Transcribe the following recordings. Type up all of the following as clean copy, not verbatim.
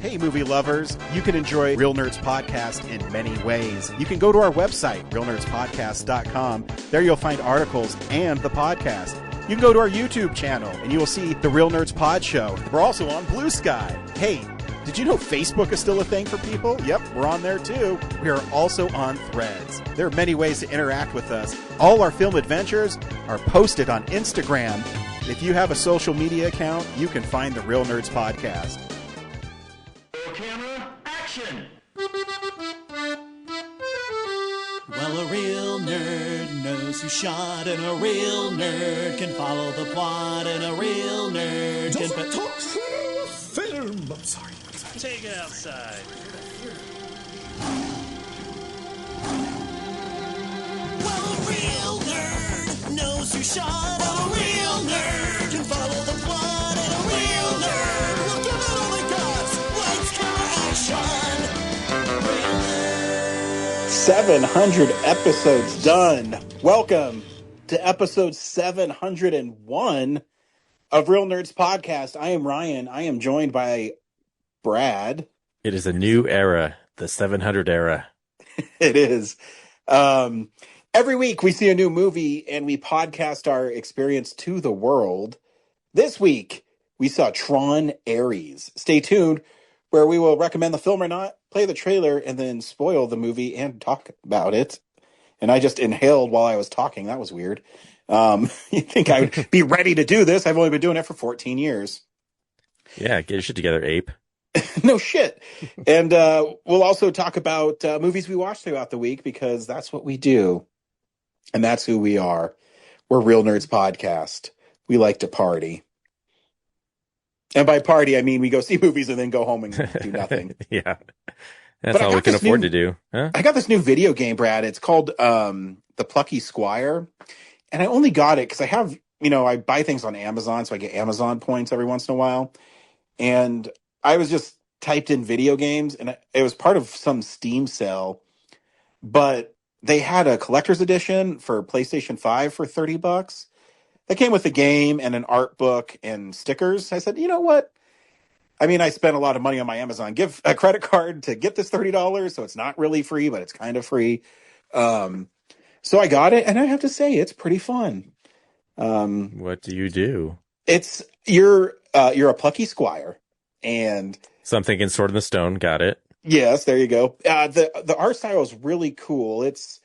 Hey, movie lovers. You can enjoy Real Nerds Podcast in many ways. You can go to our website, realnerdspodcast.com. There you'll find articles and the podcast. You can go to our YouTube channel, and you will see the Real Nerds Pod Show. We're also on Blue Sky. Hey, did you know Facebook is still a thing for people? Yep, we're on there too. We are also on Threads. There are many ways to interact with us. All our film adventures are posted on Instagram. If you have a social media account, you can find the Real Nerds Podcast. Camera, action! Well, a real nerd knows who shot, and a real nerd can follow the plot, and a real nerd can... Talk film! I'm sorry. Take it outside. Well, a real nerd knows who shot, and a real nerd can follow the plot, and a real nerd will give it all they got. Lights, camera, action! Real nerd. 700 episodes done. Welcome to episode 701 of Real Nerds Podcast. I am Ryan. I am joined by Brad. It is a new era, the 700 era. It is. Every week we see a new movie and we podcast our experience to the world. This week we saw Tron Ares. Stay tuned, where we will recommend the film or not, play the trailer, and then spoil the movie and talk about it. And I just inhaled while I was talking. That was weird. You'd think I would be ready to do this. I've only been doing it for 14 years. Yeah, get your shit together, ape. No shit. And we'll also talk about movies we watch throughout the week, because that's what we do. And that's who we are. We're Real Nerds Podcast. We like to party. And by party, I mean we go see movies and then go home and do nothing. Yeah. That's all we can afford to do. Huh? I got this new video game, Brad. It's called The Plucky Squire. And I only got it because I have, I buy things on Amazon, so I get Amazon points every once in a while. And I was just typed in video games, and it was part of some Steam sale, but they had a collector's edition for PlayStation 5 for $30. That came with the game and an art book and stickers. I said, you know what? I mean, I spent a lot of money on my Amazon gift a credit card to get this $30, so it's not really free, but it's kind of free. So I got it, and I have to say, it's pretty fun. What do you do? You're a plucky squire. And So I'm thinking Sword in the Stone. Got it. Yes, there you go. The art style is really cool. It's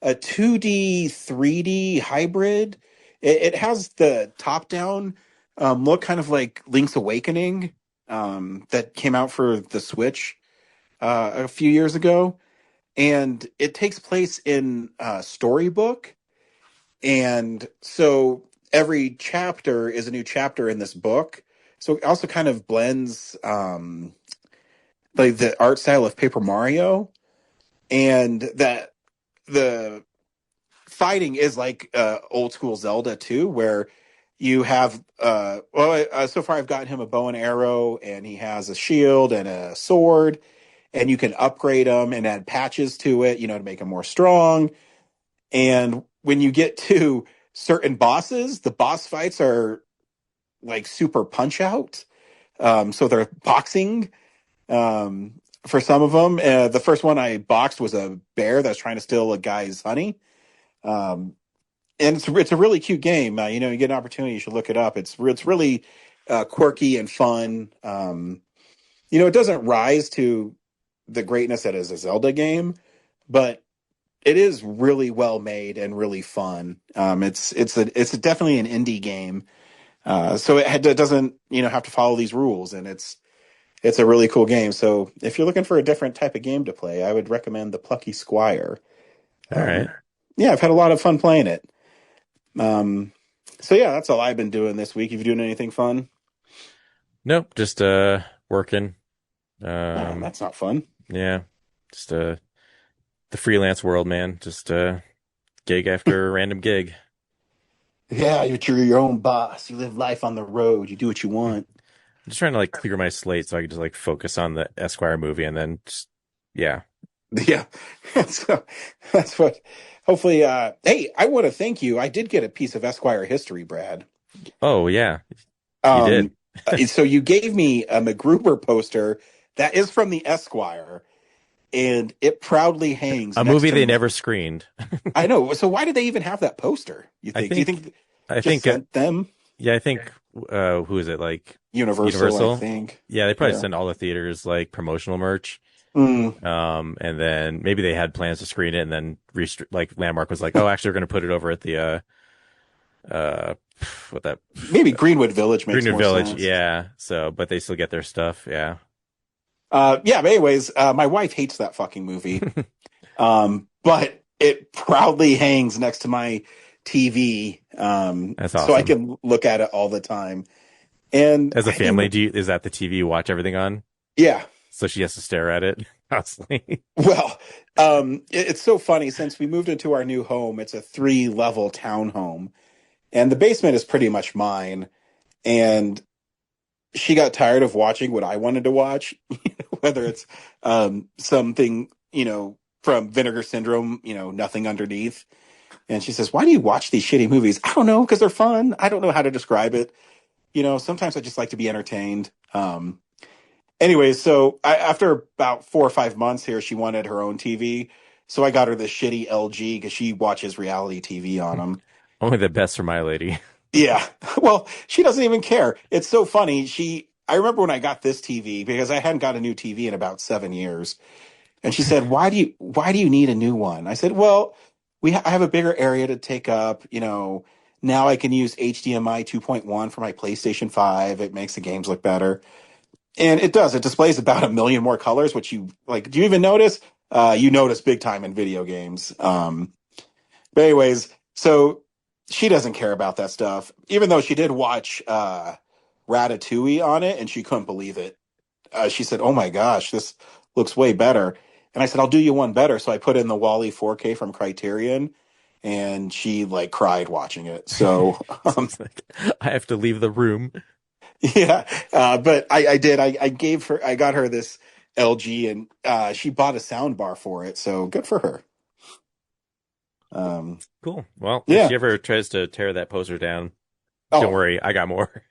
a 2D, 3D hybrid. It has the top-down look, kind of like Link's Awakening, that came out for the Switch a few years ago. And it takes place in a storybook. And so every chapter is a new chapter in this book. So it also kind of blends like the art style of Paper Mario, and that the fighting is like old school Zelda too, where you have so far I've gotten him a bow and arrow, and he has a shield and a sword, and you can upgrade them and add patches to it, to make him more strong. And when you get to certain bosses, the boss fights are like super punch out. So they're boxing for some of them. The first one I boxed was a bear that's trying to steal a guy's honey. And it's a really cute game. You get an opportunity, you should look it up. It's really quirky and fun. It doesn't rise to the greatness that is a Zelda game, but it is really well made and really fun. It's definitely an indie game. So it doesn't, have to follow these rules, and it's a really cool game. So if you're looking for a different type of game to play, I would recommend The Plucky Squire. All right. Yeah, I've had a lot of fun playing it. So yeah, that's all I've been doing this week. Have you doing anything fun? Nope, just working. That's not fun. Yeah, just the freelance world, man. Just gig after random gig. Yeah, you're your own boss. You live life on the road. You do what you want. I'm just trying to clear my slate so I can just focus on the Esquire movie, and then yeah. Yeah, so that's what. Hopefully, hey, I want to thank you. I did get a piece of Esquire history, Brad. Oh yeah, you did. So you gave me a MacGruber poster That is from the Esquire, and it proudly hangs A next movie to they my. never screened. I know. So why did they even have that poster? You I think? Do you think, think I just think, sent them yeah, I think, who is it? Like Universal? I Universal? think. Yeah, they probably Yeah. send all the theaters like promotional merch. Mm. And then maybe they had plans to screen it, and then like Landmark was like, "Oh, actually, we're going to put it over at the uh, what that Maybe Greenwood Village makes Greenwood more Village." sense. Yeah. So, but they still get their stuff. Yeah. Yeah. But anyways, my wife hates that fucking movie. But it proudly hangs next to my TV, That's so I awesome. can look at it all the time. And As a I mean, family, is that the TV you watch everything on? yeah. So she has to stare at it constantly. Well, it's so funny since we moved into our new home. It's a 3-level townhome, and the basement is pretty much mine. And she got tired of watching what I wanted to watch, whether it's something, from Vinegar Syndrome, Nothing Underneath. And she says, "Why do you watch these shitty movies?" I don't know, because they're fun. I don't know how to describe it. Sometimes I just like to be entertained. Anyways, so after about 4 or 5 months here, she wanted her own TV. So I got her this shitty LG because she watches reality TV on them. Only the best for my lady. Yeah. Well, she doesn't even care. It's so funny. I remember when I got this TV because I hadn't got a new TV in about 7 years. And she said, why do you need a new one? I said, well, I have a bigger area to take up. Now I can use HDMI 2.1 for my PlayStation 5. It makes the games look better. And it does. It displays about a million more colors, which you like. Do you even notice? You notice big time in video games. But anyways, so she doesn't care about that stuff, even though she did watch Ratatouille on it and she couldn't believe it. She said, "Oh my gosh, this looks way better." And I said, "I'll do you one better." So I put in the Wally 4K from Criterion, and she like cried watching it. So It's like, I have to leave the room. yeah, but I did. I got her this LG, and she bought a sound bar for it. So good for her. Cool. Well, if Yeah. she ever tries to tear that poster down, don't Oh, worry, I got more.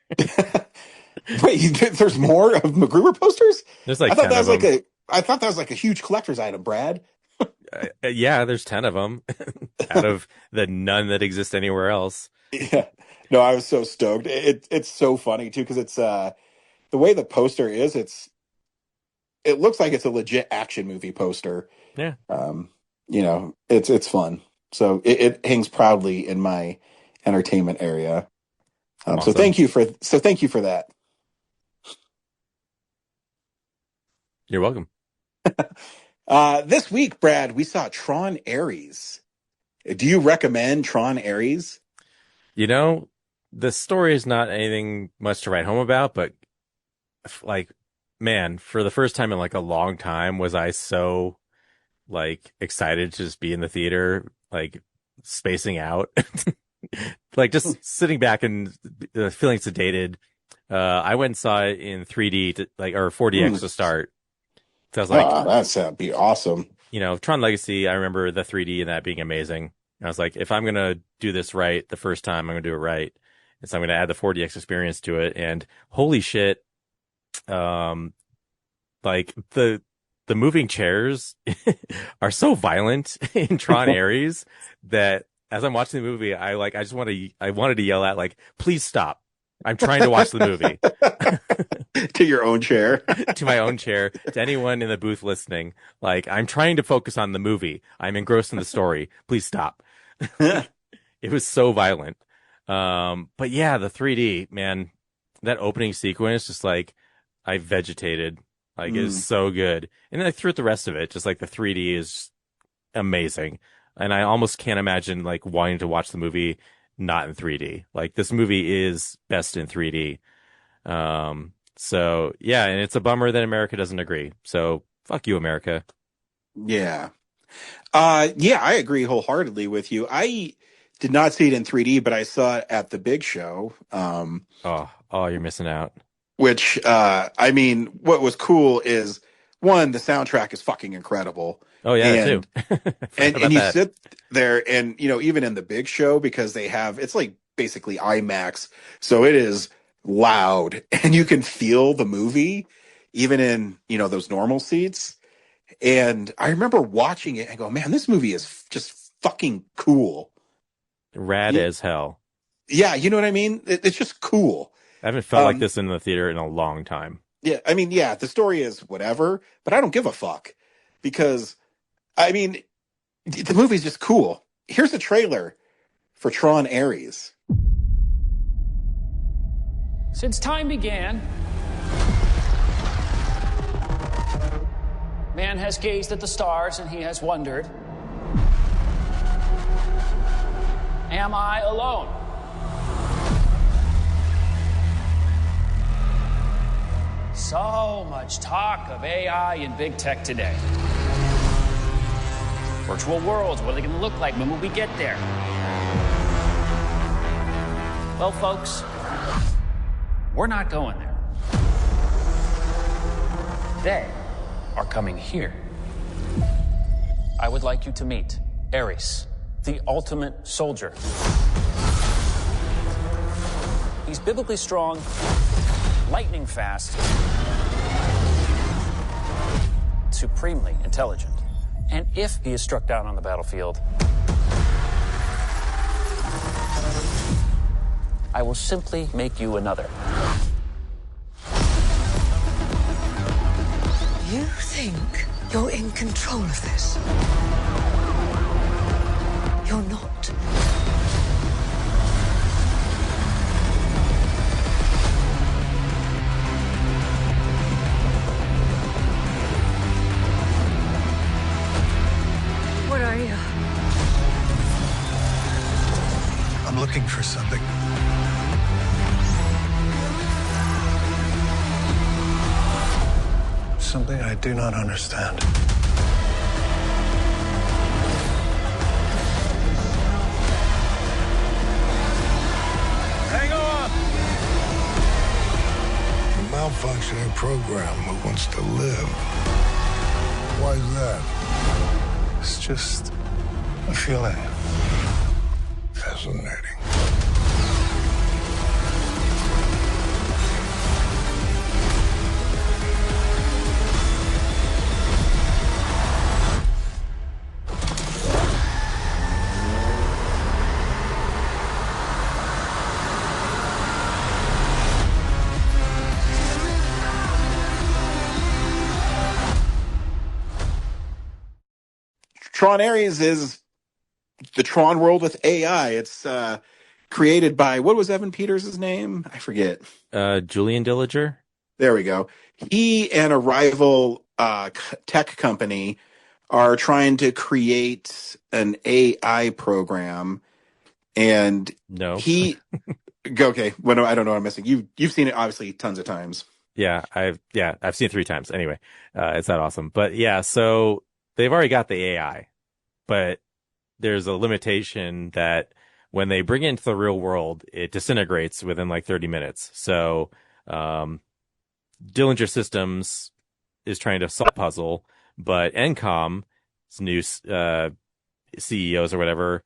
wait, there's more of MacGruber posters? There's I like thought 10 that of was like them. a huge collector's item, Brad. Yeah, there's 10 of them out of the none that exist anywhere else. Yeah. No, I was so stoked. It's so funny too because it's the way the poster is. It looks like it's a legit action movie poster. Yeah, It's fun. So it hangs proudly in my entertainment area. So awesome. thank you for that. You're welcome. This week, Brad, we saw Tron Ares. Do you recommend Tron Ares? You know, the story is not anything much to write home about, but like, man, for the first time in like a long time, was I so like excited to just be in the theater, like spacing out, like just sitting back and feeling sedated. I went and saw it in 3D or 4DX Mm. to start. So I was like, That'd be awesome. Tron Legacy, I remember the 3D and that being amazing. And I was like, if I'm gonna do this right the first time, I'm gonna do it right. And so I'm gonna add the 4DX experience to it. And holy shit, um, like the moving chairs are so violent in Tron Ares that as I'm watching the movie, I wanted to yell at like, please stop. I'm trying to watch the movie. To your own chair. To my own chair, to anyone in the booth listening, like I'm trying to focus on the movie. I'm engrossed in the story. Please stop. It was so violent. But yeah, the 3D, man, that opening sequence, just like I vegetated, like is Mm. so good. And then throughout the rest of it, just like the 3D is amazing. And I almost can't imagine like wanting to watch the movie not in 3D. Like this movie is best in 3D. So yeah, and it's a bummer that America doesn't agree. So fuck you, America. Yeah. Yeah, I agree wholeheartedly with you. I did not see it in 3D, but I saw it at the big show. Oh, you're missing out. Which I mean, what was cool is one, the soundtrack is fucking incredible. Oh yeah, that too. And Forgot and about you that. sit there and even in the big show because it's like basically IMAX, so it is loud and you can feel the movie. even in, those normal seats. And I remember watching it and go, man, this movie is just fucking cool. Rad Y- as hell. Yeah, you know what I mean? It's just cool. I haven't felt like Um, this in the theater in a long time. yeah, I mean, yeah, the story is whatever, but I don't give a fuck because, I mean, the movie's just cool. Here's a trailer for Tron Ares. Since time began, man has gazed at the stars and he has wondered, am I alone? So much talk of AI and big tech today. Virtual worlds, what are they going to look like? When will we get there? Well, folks, we're not going there. They are coming here. I would like you to meet Ares, the ultimate soldier. He's biblically strong, lightning fast, supremely intelligent. And if he is struck down on the battlefield, I will simply make you another. You think you're in control of this? You're not. What are you? I'm looking for something. Something I do not understand. Hang on! A malfunctioning program that wants to live. Why is that? It's just a feeling. Fascinating. Tron Ares is the Tron world with AI. It's created by, what was Evan Peters' name? I forget. Julian Dillinger? There we go. He and a rival tech company are trying to create an AI program, and No. he okay. What I don't know what I'm missing. You've seen it obviously tons of times. I've seen it 3 times. Anyway, it's that awesome. But yeah, so they've already got the AI, but there's a limitation that when they bring it into the real world, it disintegrates within like 30 minutes. So, Dillinger Systems is trying to solve the puzzle, but Encom's new CEOs or whatever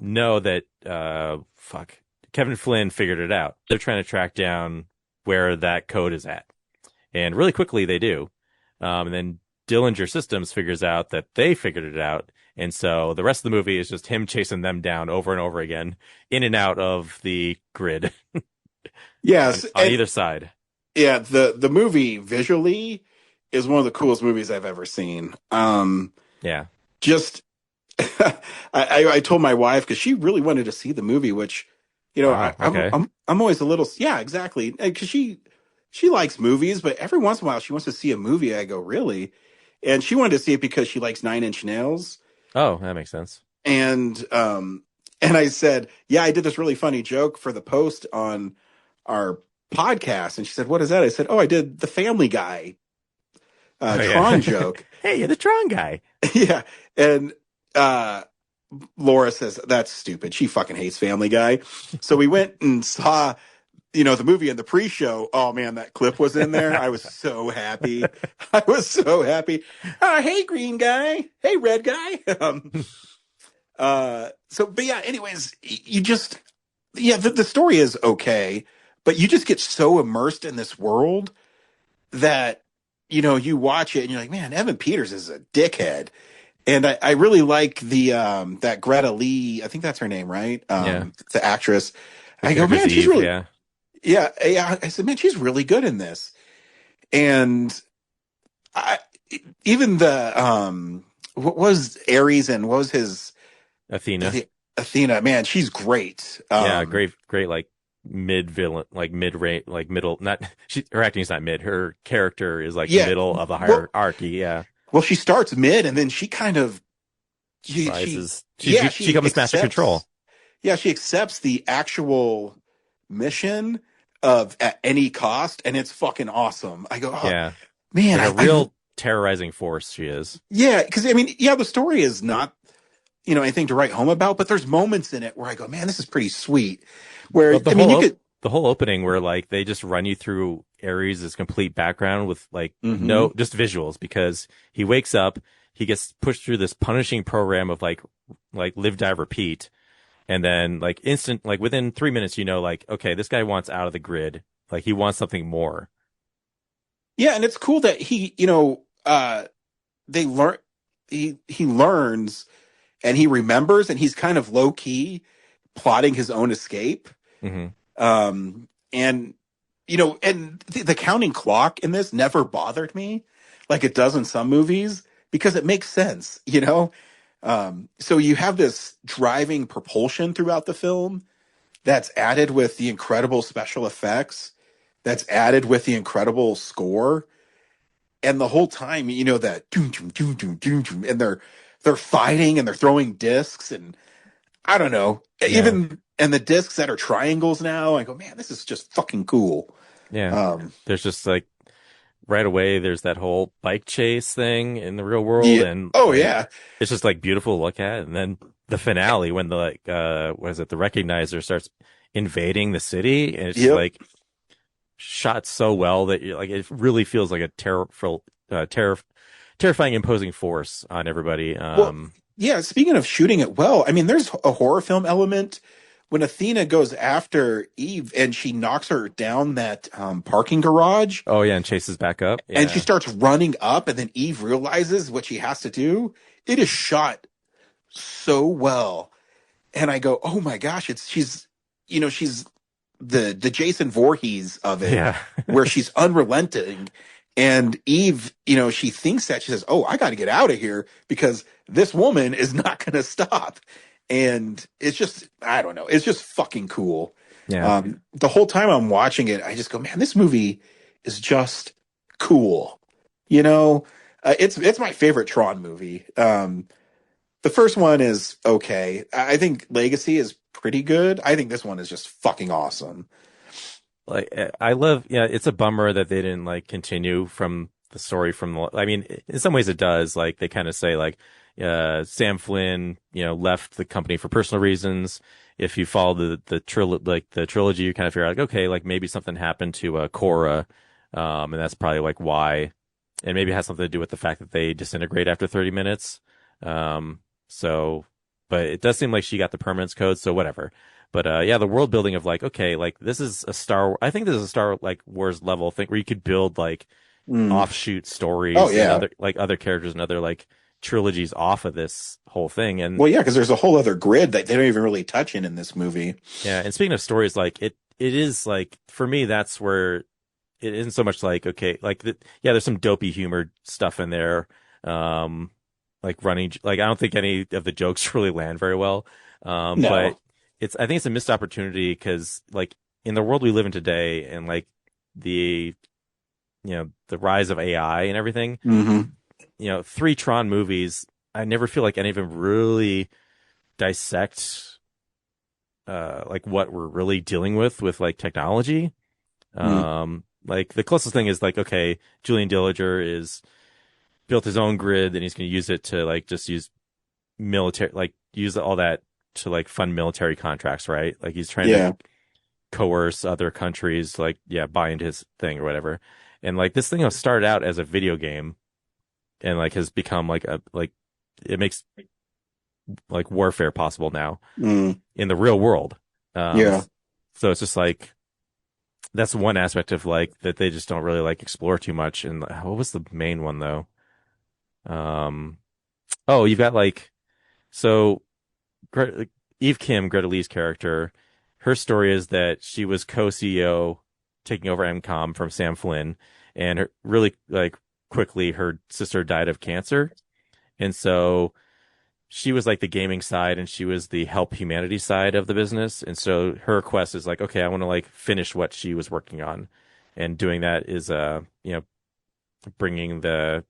know that Kevin Flynn figured it out. They're trying to track down where that code is at, and really quickly they do. And then Dillinger Systems figures out that they figured it out, and so the rest of the movie is just him chasing them down over and over again, in and out of the grid. Yes, on either side. Yeah, the movie visually is one of the coolest movies I've ever seen. Yeah. Just I told my wife because she really wanted to see the movie, which Wow, okay. I'm always a little, yeah, exactly, because she likes movies, but every once in a while she wants to see a movie. I go, really? And she wanted to see it because she likes Nine Inch Nails. Oh, that makes sense. And I said, yeah, I did this really funny joke for the post on our podcast, and she said, what is that? I said, oh, I did the Family Guy Tron joke. Hey, you're the Tron guy. Yeah. And Laura says, that's stupid. She fucking hates Family Guy. So we went and saw, the movie in the pre-show. Oh man, that clip was in there. I was so happy. I was so happy. Hey, green guy. Hey, red guy. But yeah, anyways, the story is okay, but you just get so immersed in this world that, you watch it and you're like, man, Evan Peters is a dickhead. And I really like the that Greta Lee, I think that's her name, right? Yeah. The actress. The I go, character's man, she's Eve. really, Yeah. yeah, yeah. I said, man, she's really good in this. And I, even the what was Ares and what was his Athena. Athena? Man, she's great. Yeah. Great. Like mid villain, like mid rate, like middle. Not her acting is not mid. Her character is like Yeah. middle of the Well, hierarchy. Yeah. well, she starts mid and then she kind of Rises. She she becomes master control. Yeah, she accepts the actual mission of at any cost, and it's fucking awesome. I go, oh, Yeah. man, Like a real terrorizing force she is. yeah, because I mean, yeah, the story is not anything to write home about, but there's moments in it where I go, man, this is pretty sweet. Where But I mean, you could, the whole opening where like they just run you through Ares' complete background with like Mhm. no just visuals because he wakes up, he gets pushed through this punishing program of like live die repeat, and then like instant like within 3 minutes like okay, this guy wants out of the grid, like he wants something more. yeah, and it's cool that he, they learn, he learns and he remembers, and he's kind of low key plotting his own escape. Hmm. And and the counting clock in this never bothered me like it does in some movies because it makes sense. So you have this driving propulsion throughout the film that's added with the incredible special effects, that's added with the incredible score, and the whole time, that doom, doom, doom, doom, doom, doom, and they're fighting and they're throwing discs, and I don't know. Yeah. Even and the discs that are triangles now, I go, man, this is just fucking cool. Yeah. Um, There's just like right away there's that whole bike chase thing in the real world, yeah. and Oh like yeah. it's just like beautiful to look at. And then the finale when the like what is it, the recognizer starts invading the city, and it's just Yep. like shot so well that you like it really feels like a terrifying imposing force on everybody. Well, yeah. Speaking of shooting it well, I mean, there's a horror film element when Athena goes after Eve and she knocks her down that parking garage, Oh yeah, and chases back up. and she Yeah. starts running up, and then Eve realizes what she has to do. It is shot so well, and I go, oh my gosh, she's the Jason Voorhees of it, Yeah. where she's unrelenting. And Eve, she thinks that she says, "Oh, I got to get out of here because this woman is not going to stop." And it's just, I don't know, it's just fucking cool. Yeah. The whole time I'm watching it, I just go, "Man, this movie is just cool." It's my favorite Tron movie. The first one is okay. I think Legacy is pretty good. I think this one is just fucking awesome. Like I love, yeah, it's a bummer that they didn't like continue from the story I mean, in some ways it does. Like they kind of say like, Sam Flynn, left the company for personal reasons. If you follow the trilogy, you kind of figure out like, okay, like maybe something happened to Cora, and that's probably like why, and maybe it has something to do with the fact that they disintegrate after 30 minutes. So, but it does seem like she got the permanence code, so whatever. But yeah, the world building of like, okay, like this is I think this is a Star like Wars level thing where you could build like Mm. offshoot stories Oh and yeah. other characters and other like trilogies off of this whole thing. And Well, yeah, because there's a whole other grid that they don't even really touch in this movie. yeah, and speaking of stories, like it is like for me that's where it isn't so much like okay, like yeah, there's some dopey humor stuff in there. Like running, like I don't think any of the jokes really land very well. No. But I think it's a missed opportunity because like in the world we live in today and like the, the rise of AI and everything, Hmm. 3 Tron movies, I never feel like any of them really dissect, like what we're really dealing with like technology. Like the closest thing is like, okay, Julian Dillinger is built his own grid and he's going to use it to like just use military, like use all that to like fund military contracts, right? Like he's trying Yeah. to coerce other countries, like, yeah, buy into his thing or whatever. And like this thing started out as a video game and like has become like it makes like warfare possible now Mm. in the real world. Yeah. So it's just like, that's one aspect of like that they just don't really like explore too much. And what was the main one though? Um, oh, you've got like so Gre Eve Kim, Greta Lee's character. Her story is that she was co-CEO taking over MCOM from Sam Flynn, and really like quickly her sister died of cancer, and so she was like the gaming side and she was the help humanity side of the business. And so her quest is like, okay, I want to like finish what she was working on. And doing that is, bringing getting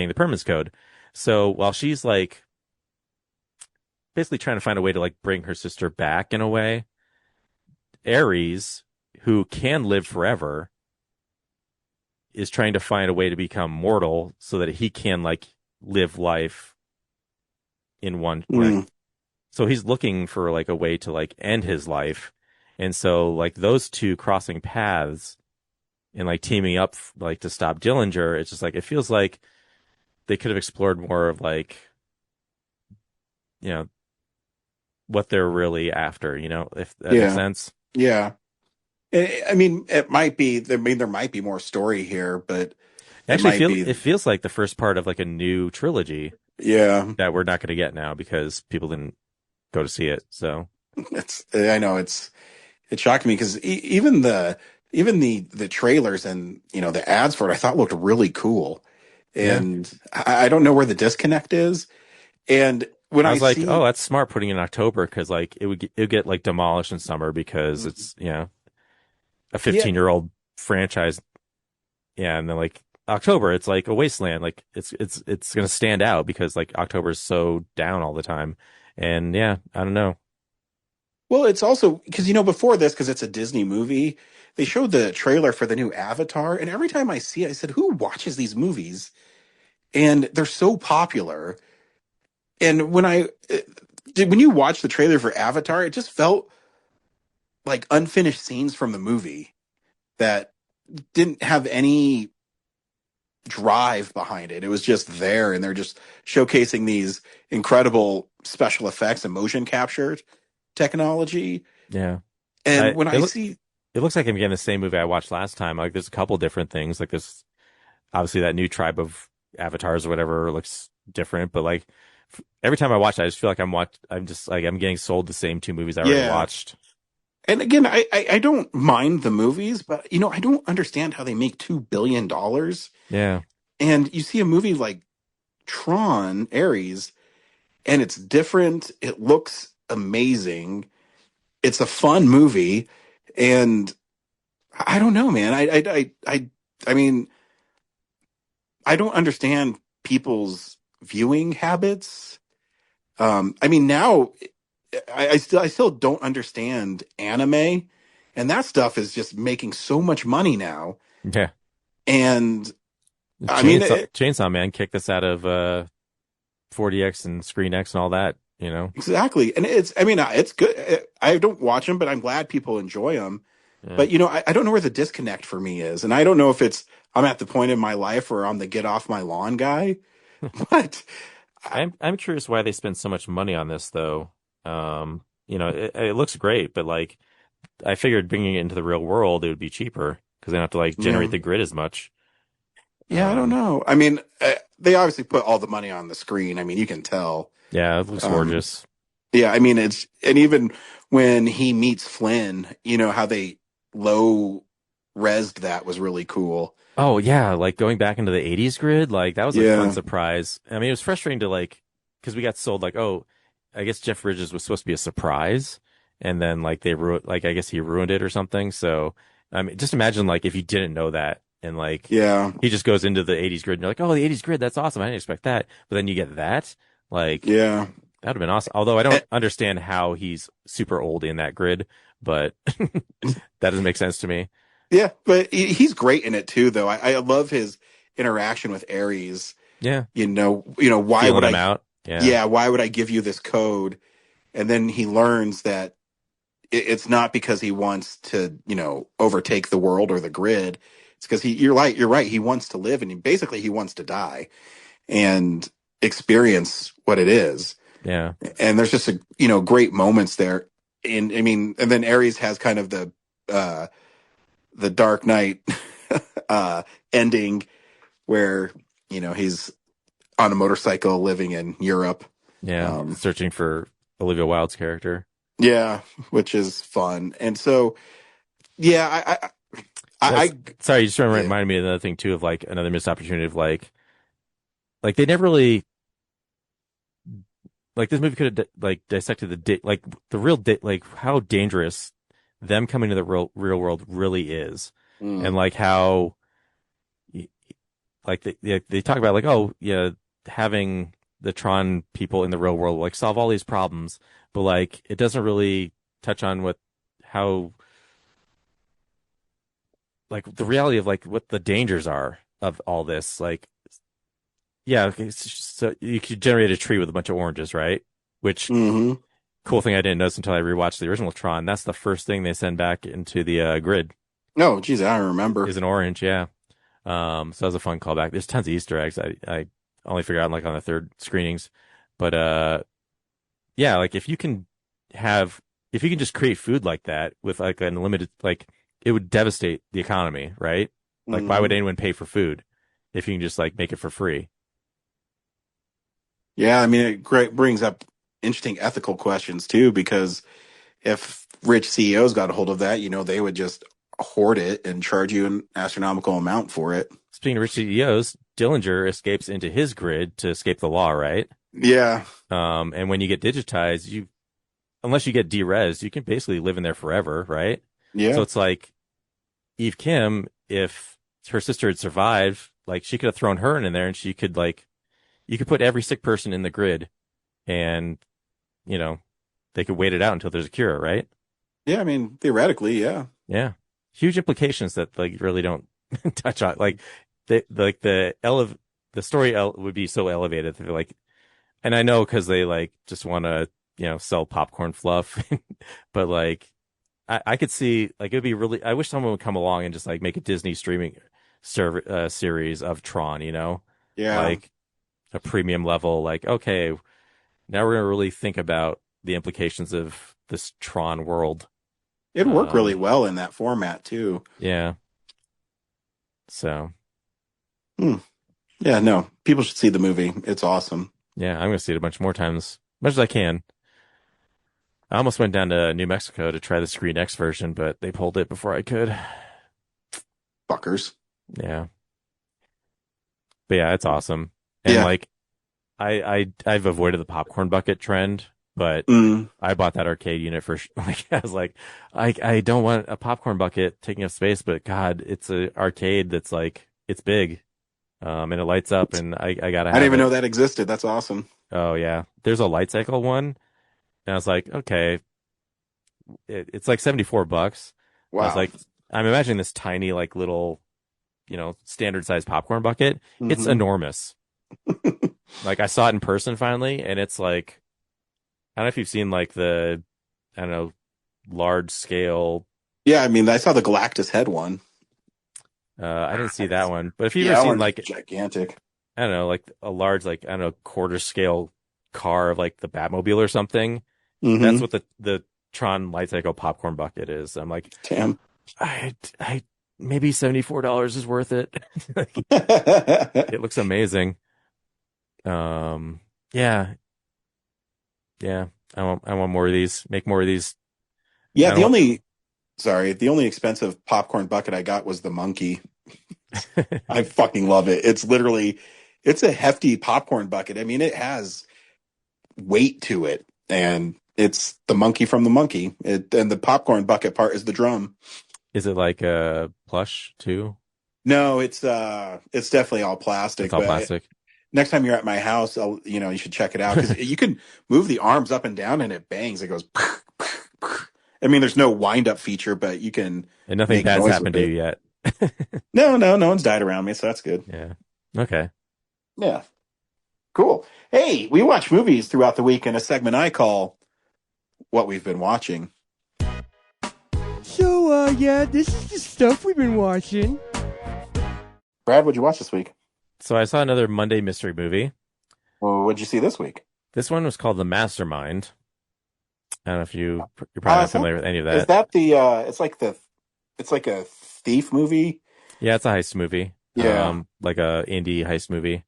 the permanence code. So while she's like basically trying to find a way to like bring her sister back in a way, Ares, who can live forever, is trying to find a way to become mortal so that he can like live life in one, Mm. so he's looking for like a way to like end his life. And so like those two crossing paths and like teaming up like to stop Dillinger, it's just like it feels like they could have explored more of like, you know, what they're really after, if that makes Yeah. sense. Yeah. I mean, it might be. I mean, there might be more story here, but it Actually might feel be. it feels like the first part of like a new trilogy Yeah. that we're not going to get now because people didn't go to see it. So It's. I know it shocked me because even the trailers and the ads for it I thought looked really cool, yeah. and I don't know where the disconnect is. And when I I was like, oh, see, that's smart putting it in October because like it would get like demolished in summer because it's a yeah, 15-year-old franchise. Yeah, and then like October, it's like a wasteland. Like it's gonna stand out because like October is so down all the time. And yeah, I don't know. well, it's also because before this, because it's a Disney movie, they showed the trailer for the new Avatar, and every time I see it, I said, "Who watches these movies?" And they're so popular. And when you watch the trailer for Avatar, it just felt like unfinished scenes from the movie that didn't have any drive behind it. It was just there, and they're just showcasing these incredible special effects and motion capture technology. Yeah, And I when it I look see, it looks like I'm getting the same movie I watched last time. Like there's a couple different things. Like this, obviously that new tribe of avatars or whatever looks different, but like every time I watch it, I just feel like I'm just like I'm getting sold the same two movies I already yeah, watched. and again, I don't mind the movies, but I don't understand how they make $2 billion. Yeah, And you see a movie like Tron, Ares, and it's different. It looks amazing. It's a fun movie, and I don't know, man. I mean, I don't understand people's viewing habits. I mean, now I still don't understand anime, and that stuff is just making so much money now. yeah. And I mean, Chainsaw Man kicked us out of 4DX and Screen X and all that. exactly. And I mean, it's good. I don't watch them, but I'm glad people enjoy them. Yeah. But I don't know where the disconnect for me is, and I don't know if it's I'm at the point in my life where I'm the get off my lawn guy, but I'm curious why they spend so much money on this though. It looks great, but like I figured bringing it into the real world, it would be cheaper because they don't have to like yeah, generate the grid as much. yeah, I don't Um, know. I mean, they obviously put all the money on the screen. I mean, you can tell. yeah, it looks Um, gorgeous. yeah, I mean, and even when he meets Flynn, how they low resed that was really cool. Oh yeah, like going back into the 80s grid, like that was a fun Yeah, surprise. I mean, it was frustrating to like because we got sold like, oh, I guess Jeff Bridges was supposed to be a surprise, and then like they ruined, like I guess he ruined it or something. So I mean, just imagine like if you didn't know that and like yeah, he just goes into the 80s grid and you're like, oh, the 80s grid, that's awesome. I didn't expect that, but then you get that, like yeah. that'd have been awesome. Although I Eh, don't understand how he's super old in that grid, but that doesn't make sense to me. yeah, but he's great in it too, though. I love his interaction with Ares. Yeah, Why feeling would him I? out. Yeah. Yeah, why would I give you this code? And then he learns that it's not because he wants to, overtake the world or the grid. It's because you're right. He wants to live, and basically he wants to die and experience what it is. Yeah. And there's just great moments there. And I mean, and then Ares has kind of the uh, the Dark Knight ending where he's on a motorcycle living in Europe. Yeah, searching for Olivia Wilde's character. Yeah, which is fun. And so, yeah, I Sorry, you just yeah. reminded me of another thing too, of like another missed opportunity of like they never really, like this movie could have like dissected like the real like how dangerous them coming to the real world really is, and like how like they talk about like, oh yeah, having the Tron people in the real world like solve all these problems, but like it doesn't really touch on how like the reality of like what the dangers are of all this. Like, yeah, okay, so you could generate a tree with a bunch of oranges, right? Which cool thing I didn't notice until I rewatched the original Tron. That's the first thing they send back into the grid. No, geez, I don't remember. Is an orange, yeah. So that was a fun callback. There's tons of Easter eggs. I only figured out like on the third screenings, but yeah, like if you can just create food like that with like an unlimited, like it would devastate the economy, right? Like why would anyone pay for food if you can just like make it for free? Yeah, I mean, it brings up interesting ethical questions too, because if rich CEOs got a hold of that, they would just hoard it and charge you an astronomical amount for it. Speaking of rich CEOs, Dillinger escapes into his grid to escape the law, right? Yeah. And when you get digitized, unless you get derez, you can basically live in there forever, right? Yeah. So it's like Eve Kim, if her sister had survived, like she could have thrown her in there, and she could like, you could put every sick person in the grid, and they could wait it out until there's a cure, right? Yeah, I mean, theoretically, yeah. Yeah. Huge implications that like really don't touch on. Like the story would be so elevated that they're like, and I know because they like just want to sell popcorn fluff, but like I could see like it'd be really. I wish someone would come along and just like make a Disney streaming series of Tron. Yeah, like a premium level. Like, okay, now we're gonna really think about the implications of this Tron world. It'd work really well in that format too. Yeah. So. Yeah, no, people should see the movie. It's awesome. Yeah, I'm gonna see it a bunch more times, as much as I can. I almost went down to New Mexico to try the Screen X version, but they pulled it before I could. Fuckers. Yeah. But yeah, it's awesome. And like I've avoided the popcorn bucket trend, but I bought that arcade unit for like I was like, I don't want a popcorn bucket taking up space, but God, it's an arcade that's like it's big. And it lights up, and I gotta have I didn't even it. know that existed. That's awesome. Oh yeah. There's a light cycle one. And I was like, okay, it's like $74. Wow. I was like, I'm imagining this tiny, like little, standard size popcorn bucket. It's enormous. Like I saw it in person finally, and it's like, I don't know if you've seen like I don't know, large scale. Yeah, I mean, I saw the Galactus head one. I didn't see that one, but if you've ever seen like gigantic, I don't know, like a large, like I don't know, quarter scale car of like the Batmobile or something. That's what the Tron light cycle popcorn bucket is. I'm like, damn, I maybe $74 is worth it. It looks amazing. Yeah. I want more of these. Make more of these. Yeah, the only expensive popcorn bucket I got was the monkey. I fucking love it. It's a hefty popcorn bucket. I mean, it has weight to it, and it's the monkey from the monkey. And the popcorn bucket part is the drum. Is it like a plush too? No, it's definitely all plastic. It's all plastic. Next time you're at my house, you should check it out, because you can move the arms up and down and it bangs. It goes. I mean, there's no wind up feature, but you can. And nothing bad's happened to you yet. No one's died around me, so that's good. Yeah. Okay. Yeah. Cool. Hey, we watch movies throughout the week in a segment I call What We've Been Watching. So, yeah, this is the stuff we've been watching. Brad, what'd you watch this week? So I saw another Monday mystery movie. Well, what'd you see this week? This one was called The Mastermind. I don't know if you're probably not familiar with any of that. Is that it's like the It's like a thief movie. Yeah, it's a heist movie. Yeah, Like a indie heist movie.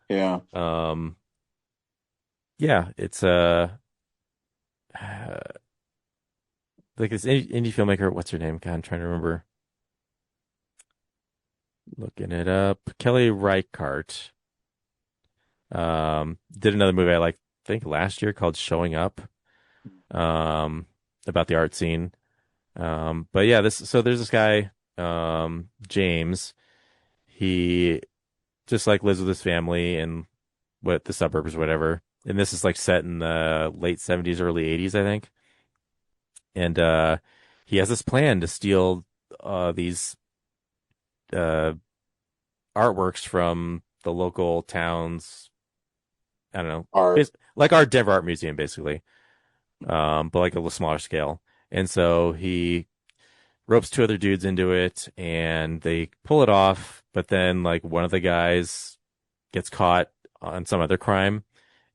yeah. Um, yeah, it's like this indie filmmaker. What's her name? God, I'm trying to remember. Looking it up. Kelly Reichardt. Did another movie I like, I think last year called Showing Up. About the art scene. But yeah, there's this guy, James. He just like lives with his family in the suburbs or whatever. And this is like set in the late 70s, early 80s, I think. And he has this plan to steal these uh artworks from the local towns. I don't know. Art. It's like our Denver Art Museum, basically. But like a little smaller scale. And so he ropes two other dudes into it and they pull it off. But then like one of the guys gets caught on some other crime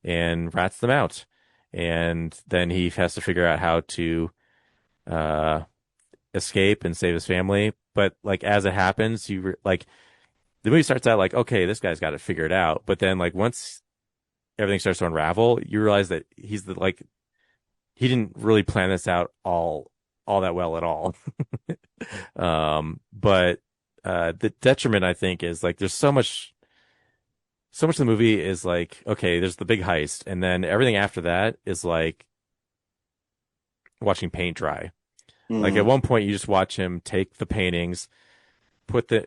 and rats them out. And then he has to figure out how to uh, escape and save his family. But like as it happens, like the movie starts out like, okay, this guy's got it figured out. But then like once everything starts to unravel, you realize that he didn't really plan this out all that well at all. But the detriment I think is like there's so much of the movie is like, okay, there's the big heist, and then everything after that is like watching paint dry. Like at Mm. one point, you just watch him take the paintings,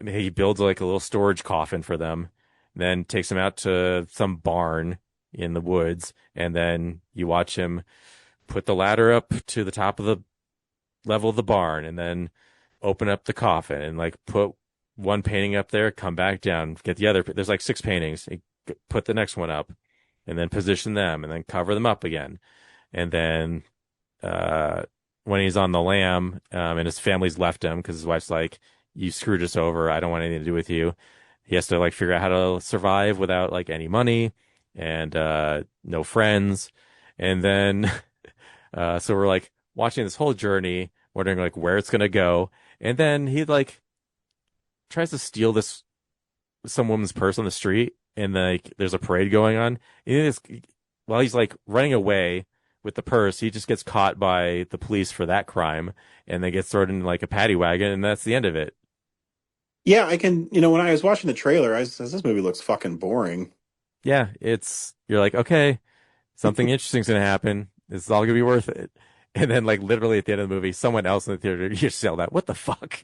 he builds like a little storage coffin for them, then takes them out to some barn in the woods, and then you watch him put the ladder up to the top of the level of the barn, and then open up the coffin and like put one painting up there, come back down, get the other. There's like six paintings. Put the next one up, and then position them, and then cover them up again, and then uh, when he's on the lam, and his family's left him because his wife's like, "You screwed us over. I don't want anything to do with you." He has to like figure out how to survive without like any money and no friends, and then so we're like watching this whole journey, wondering like where it's gonna go, and then he like tries to steal some woman's purse on the street, and like there's a parade going on. And while he's like running away with the purse, he just gets caught by the police for that crime, and then gets thrown in like a paddy wagon, and that's the end of it. Yeah, I can. You know, when I was watching the trailer, I said, "This movie looks fucking boring." Yeah, you're like, okay, something interesting's gonna happen. This is all gonna be worth it. And then like literally at the end of the movie, someone else in the theater you just yelled at, "What the fuck?"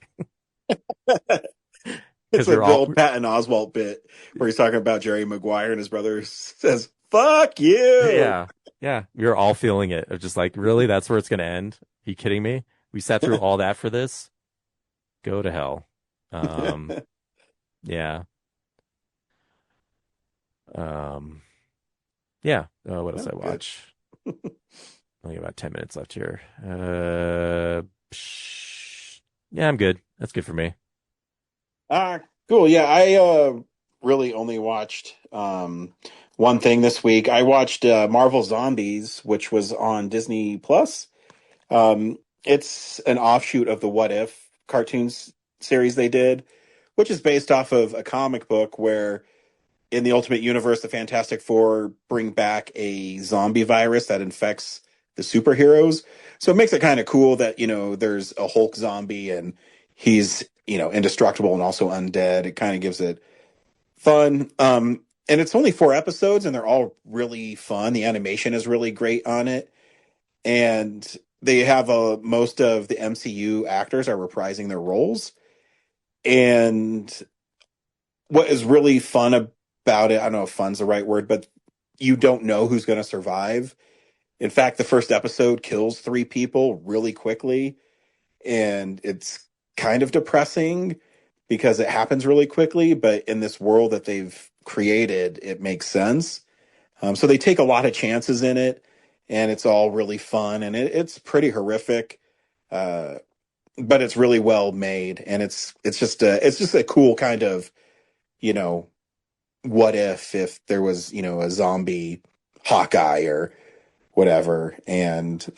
It's Because like we're the all old Patton Oswalt bit where he's talking about Jerry Maguire and his brother says, "Fuck you." yeah, yeah, we were all feeling it of just like, really, that's where it's gonna end? Are you kidding me? We sat through all that for this? Go to hell. Um, yeah. Um, yeah. What else Oh, I good. watch? Only about 10 minutes left here. Yeah, I'm good. That's good for me. Cool. Yeah, I really only watched one thing this week. I watched Marvel Zombies, which was on Disney Plus. It's an offshoot of the What If cartoons series they did, which is based off of a comic book where in the Ultimate Universe, the Fantastic Four bring back a zombie virus that infects the superheroes. So it makes it kind of cool that, you know, there's a Hulk zombie and he's, you know, indestructible and also undead. It kind of gives it fun. And it's only 4 episodes and they're all really fun. The animation is really great on it. And they have most of the MCU actors are reprising their roles. And what is really fun about it, I don't know if fun's the right word, but you don't know who's going to survive. In fact, the first episode kills 3 people really quickly, and it's kind of depressing because it happens really quickly, but in this world that they've created, it makes sense. So they take a lot of chances in it, and it's all really fun, and it's pretty horrific, uh, but it's really well made, and it's just a cool kind of, you know, what if there was, you know, a zombie Hawkeye or whatever, and at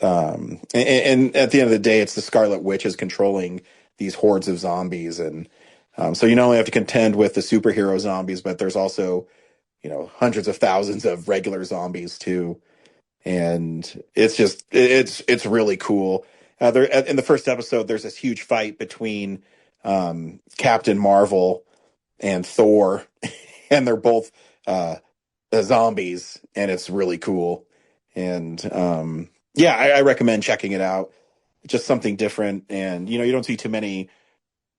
the end of the day it's the Scarlet Witch is controlling these hordes of zombies. And so you not only have to contend with the superhero zombies, but there's also, hundreds of thousands of regular zombies too. And it's really cool. There in the first episode, there's this huge fight between Captain Marvel and Thor, and they're both zombies, and it's really cool. And yeah, I recommend checking it out. Just something different, and you don't see too many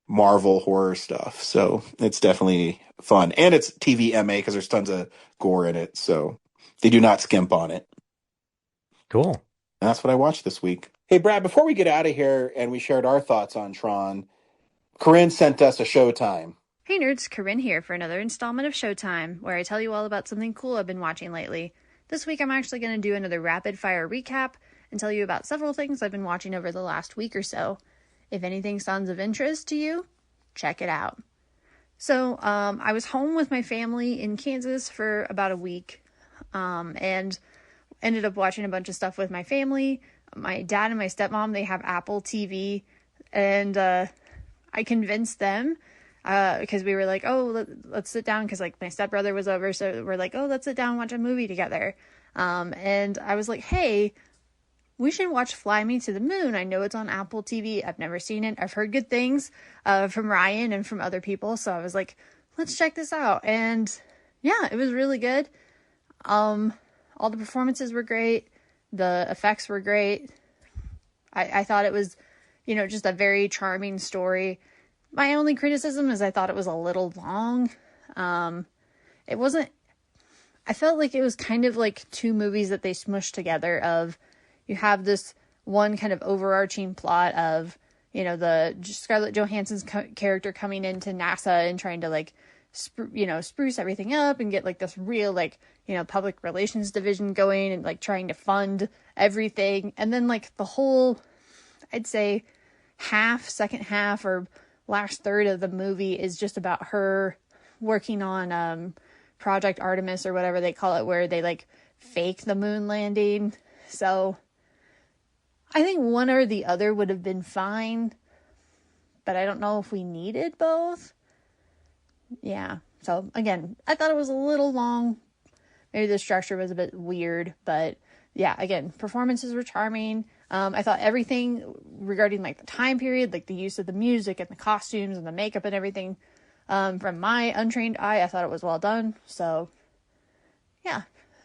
Marvel horror stuff, so it's definitely fun. And it's TVMA because there's tons of gore in it, so they do not skimp on it. Cool. And that's what I watched this week. Hey, Brad, before we get out of here and we shared our thoughts on Tron, Corinne sent us a Showtime. Hey nerds, Corinne here for another installment of Showtime, where I tell you all about something cool I've been watching lately. This week I'm actually going to do another rapid fire recap and tell you about several things I've been watching over the last week or so. If anything sounds of interest to you, check it out. So, I was home with my family in Kansas for about a week, and ended up watching a bunch of stuff with my family. My dad and my stepmom, they have Apple TV, and I convinced them, because we were like, oh, let's sit down, because like my stepbrother was over, so we're like, oh, let's sit down and watch a movie together. And I was like, hey, we should watch Fly Me to the Moon. I know it's on Apple TV. I've never seen it. I've heard good things from Ryan and from other people. So I was like, let's check this out. And yeah, it was really good. All the performances were great. The effects were great. I thought it was, just a very charming story. My only criticism is I thought it was a little long. It wasn't, I felt like it was kind of like two movies that they smushed together of, you have this one kind of overarching plot of, the Scarlett Johansson's character coming into NASA and trying to like, spruce everything up and get like this real like, public relations division going and like trying to fund everything. And then like the whole, I'd say second half or last third of the movie is just about her working on Project Artemis or whatever they call it, where they like fake the moon landing. So I think one or the other would have been fine, but I don't know if we needed both. Yeah. So again, I thought it was a little long. Maybe the structure was a bit weird, but yeah, again, performances were charming. I thought everything regarding like the time period, like the use of the music and the costumes and the makeup and everything, from my untrained eye, I thought it was well done. So yeah,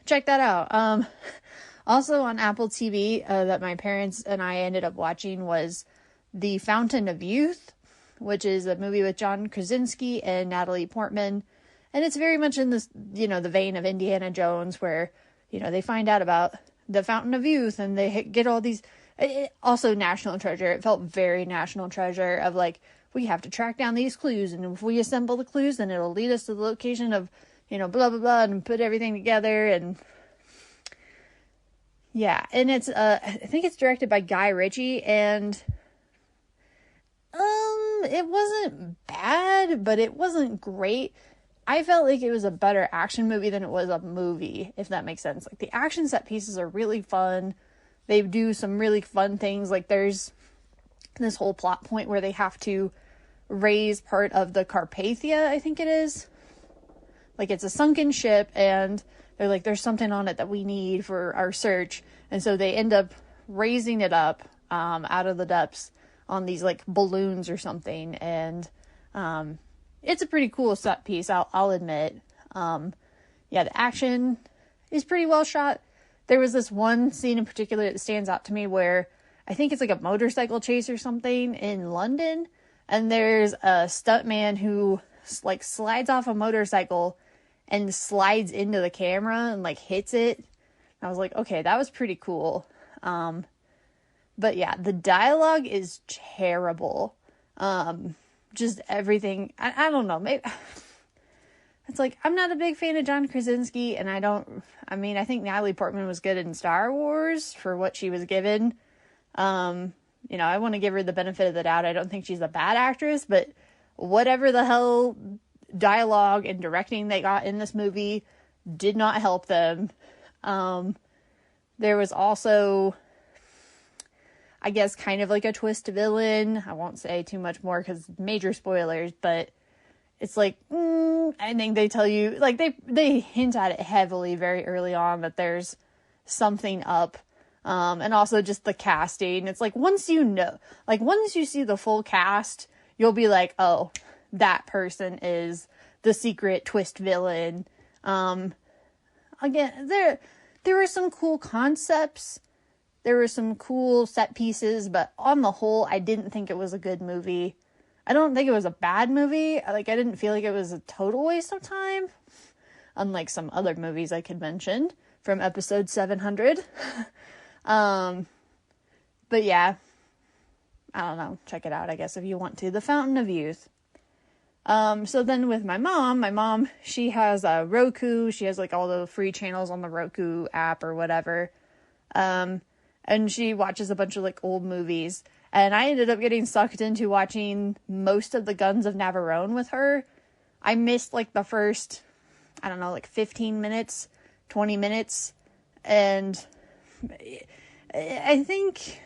check that out. Also on Apple TV, that my parents and I ended up watching was The Fountain of Youth, which is a movie with John Krasinski and Natalie Portman. And it's very much in this, the vein of Indiana Jones, where, they find out about the Fountain of Youth and they get all these, also National Treasure. It felt very National Treasure of like, we have to track down these clues, and if we assemble the clues, then it'll lead us to the location of, blah, blah, blah, and put everything together. And yeah, and it's, I think it's directed by Guy Ritchie, and it wasn't bad, but it wasn't great. I felt like it was a better action movie than it was a movie, if that makes sense. Like, the action set pieces are really fun. They do some really fun things. Like, there's this whole plot point where they have to raise part of the Carpathia, I think it is. Like, it's a sunken ship, and they're like, there's something on it that we need for our search. And so they end up raising it up out of the depths on these, like, balloons or something. And it's a pretty cool set piece, I'll admit. Yeah, the action is pretty well shot. There was this one scene in particular that stands out to me where I think it's like a motorcycle chase or something in London. And there's a stuntman who, like, slides off a motorcycle and slides into the camera and, like, hits it. And I was like, okay, that was pretty cool. But yeah, the dialogue is terrible. Just everything. I don't know. Maybe it's like, I'm not a big fan of John Krasinski, and I think Natalie Portman was good in Star Wars for what she was given. I want to give her the benefit of the doubt. I don't think she's a bad actress, but whatever the hell dialogue and directing they got in this movie did not help them. There was also, I guess, kind of like a twist villain. I won't say too much more because major spoilers, but it's like, I think they tell you, like, they hint at it heavily very early on that there's something up. And also just the casting. It's like, once you see the full cast, you'll be like, oh, that person is the secret twist villain. Again, there were some cool concepts. There were some cool set pieces, but on the whole, I didn't think it was a good movie. I don't think it was a bad movie. Like, I didn't feel like it was a total waste of time. Unlike some other movies I could mention from episode 700. But yeah, I don't know. Check it out, I guess, if you want to. The Fountain of Youth. So then with my mom, she has a Roku. She has like all the free channels on the Roku app or whatever. And she watches a bunch of like old movies. And I ended up getting sucked into watching most of the Guns of Navarone with her. I missed like the first, I don't know, like 15 minutes, 20 minutes. And I think,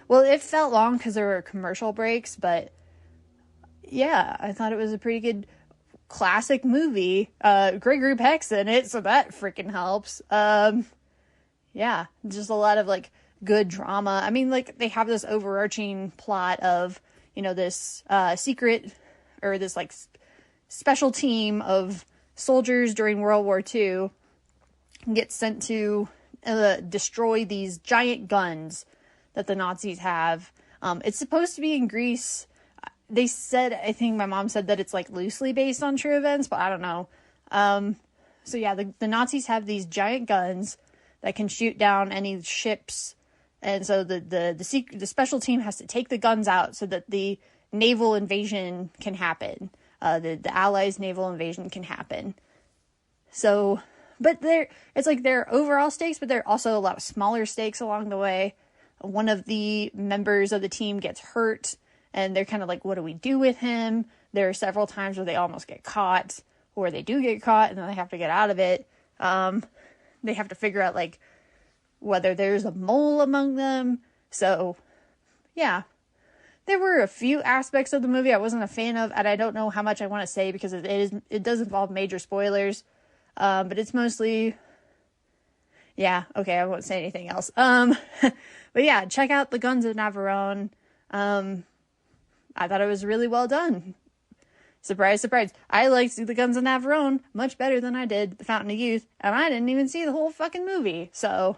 well, it felt long because there were commercial breaks, but yeah, I thought it was a pretty good classic movie. Gregory Peck's in it, so that freaking helps. Yeah, just a lot of like good drama. I mean, like, they have this overarching plot of, you know, this secret, or this like special team of soldiers during World War II get sent to destroy these giant guns that the Nazis have. It's supposed to be in Greece. They said, I think my mom said that it's like loosely based on true events, but I don't know. So yeah, the Nazis have these giant guns that can shoot down any ships, and so the special team has to take the guns out so that the naval invasion can happen. The Allies' naval invasion can happen. So, but it's like there are overall stakes, but there are also a lot of smaller stakes along the way. One of the members of the team gets hurt, and they're kind of like, what do we do with him? There are several times where they almost get caught, or they do get caught, and then they have to get out of it. They have to figure out, like, whether there's a mole among them. So, yeah. There were a few aspects of the movie I wasn't a fan of, and I don't know how much I want to say because it does involve major spoilers. But it's mostly, yeah, okay, I won't say anything else. But yeah, check out The Guns of Navarone. I thought it was really well done. Surprise, surprise. I liked The Guns of Navarone much better than I did The Fountain of Youth, and I didn't even see the whole fucking movie, so.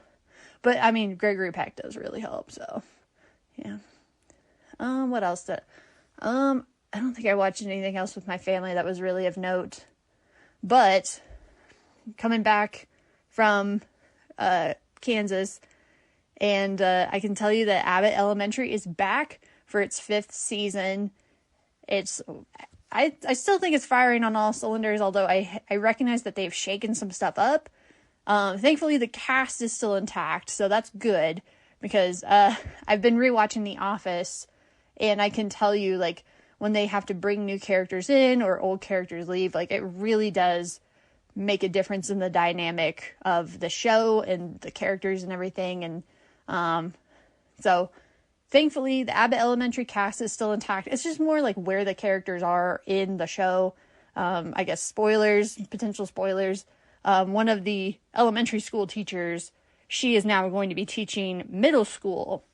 But, I mean, Gregory Peck does really help, so, yeah. What else did, I don't think I watched anything else with my family that was really of note, but, coming back from, Kansas, and, I can tell you that Abbott Elementary is back for its 5th season. I still think it's firing on all cylinders, although I recognize that they've shaken some stuff up. Thankfully the cast is still intact, so that's good, because, I've been rewatching The Office, and I can tell you, like, when they have to bring new characters in, or old characters leave, like, it really does make a difference in the dynamic of the show, and the characters and everything, and, so, thankfully, the Abbott Elementary cast is still intact. It's just more like where the characters are in the show. I guess spoilers, potential spoilers. One of the elementary school teachers, she is now going to be teaching middle school.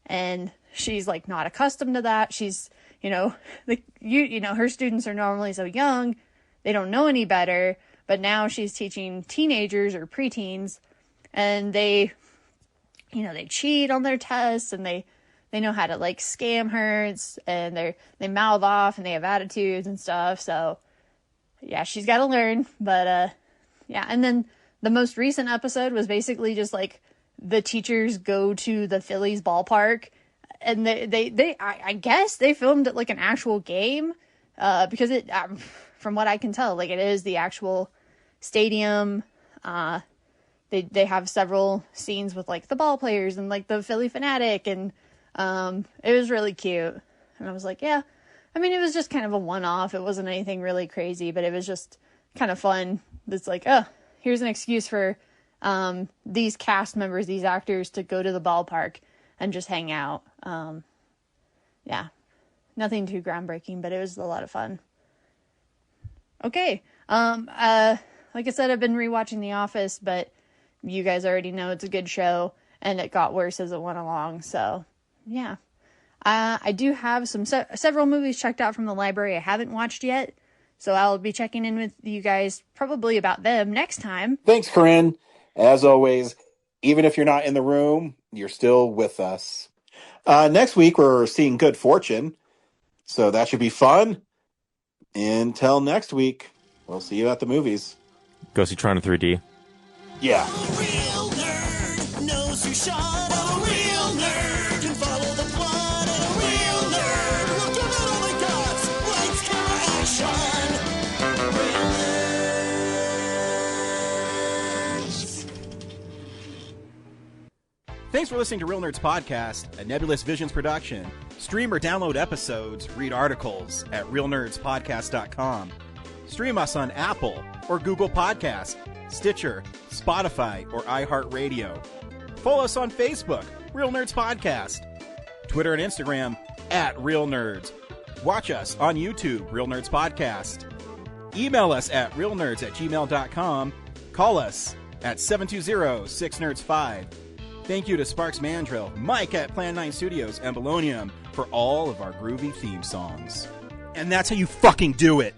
And she's like not accustomed to that. She's, her students are normally so young, they don't know any better. But now she's teaching teenagers or preteens, and they cheat on their tests, and they know how to, like, scam her, and they mouth off, and they have attitudes and stuff, so, yeah, she's gotta learn, but, yeah, and then the most recent episode was basically just, like, the teachers go to the Phillies ballpark, and I guess they filmed it like an actual game, because it, from what I can tell, like, it is the actual stadium. They have several scenes with, like, the ball players and, like, the Philly fanatic, and it was really cute. And I was like, yeah, I mean, it was just kind of a one-off. It wasn't anything really crazy, but it was just kind of fun. It's like, oh, here's an excuse for these cast members, these actors, to go to the ballpark. and just hang out. Yeah, nothing too groundbreaking, but it was a lot of fun. Okay, like I said, I've been rewatching The Office, but you guys already know it's a good show, and it got worse as it went along, so yeah. I do have several movies checked out from the library I haven't watched yet, so I'll be checking in with you guys probably about them next time. Thanks, Corinne. As always, even if you're not in the room, you're still with us. Next week, we're seeing Good Fortune, so that should be fun. Until next week, we'll see you at the movies. Go see Tron in 3D. Yeah. A real nerd knows who shot. A real nerd can follow the plot. And a real nerd will give it all they got. Lights, camera, action. Real nerds. Thanks for listening to Real Nerds Podcast, a Nebulous Visions production. Stream or download episodes, read articles at realnerdspodcast.com. Stream us on Apple or Google Podcasts, Stitcher, Spotify, or iHeartRadio. Follow us on Facebook, Real Nerds Podcast. Twitter and Instagram, @Real Nerds. Watch us on YouTube, Real Nerds Podcast. Email us at realnerds@gmail.com. Call us at 720-6nerds5. Thank you to Sparks Mandrill, Mike at Plan 9 Studios, and Bolognium for all of our groovy theme songs. And that's how you fucking do it!